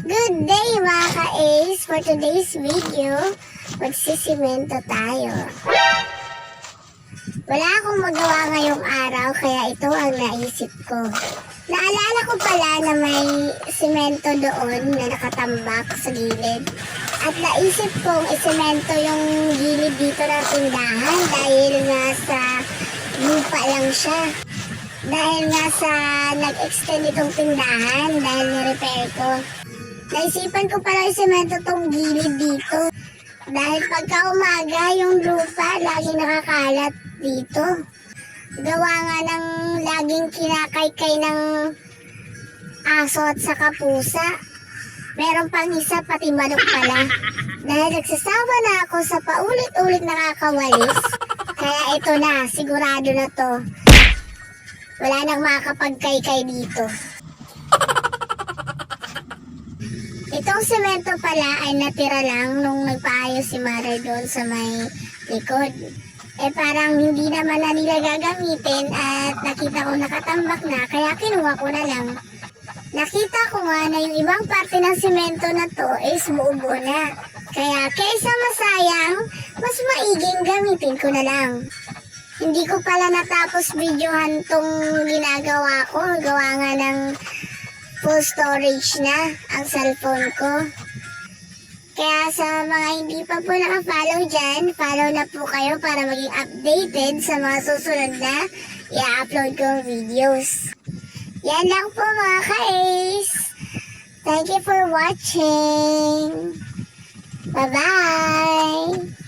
Good day mga ka-Ace! For today's video, magsisimento tayo. Wala akong magawa ngayong araw kaya ito ang naisip ko. Naalala ko pala na may simento doon na nakatambak sa gilid. At naisip kong isemento yung gilid dito ng tindahan dahil nga sa lupa lang siya. Dahil nga sa nag-extend itong tindahan dahil ni-repair ko. Naisipan ko pala isemento tong gilid dito. Dahil pagka umaga yung lupa lagi nakakalat dito. Gawa nga ng laging kinakaykay ng aso at saka pusa. Meron pang isa pati manok pala. Dahil nagsasawa na ako sa paulit-ulit nakakawalis. Kaya ito na, sigurado na to. Wala nang makakapagkaykay dito. Itong semento pala ay natira lang nung nagpaayos si Mother doon sa may likod. Parang hindi naman na nila gagamitin at nakita ko nakatambak na kaya kinuha ko na lang. Nakita ko nga na yung ibang parte ng semento na to is buo-buo na. Kaya kaysa masayang, mas maiging gamitin ko na lang. Hindi ko pala natapos videohan tong ginagawa ko. Gawa nga ng full storage na ang cellphone ko. Kaya sa mga hindi pa po naka-follow dyan, follow na po kayo para maging updated sa mga susunod na i-upload kong videos. Yan lang po mga ka-Ace. Thank you for watching. Bye-bye!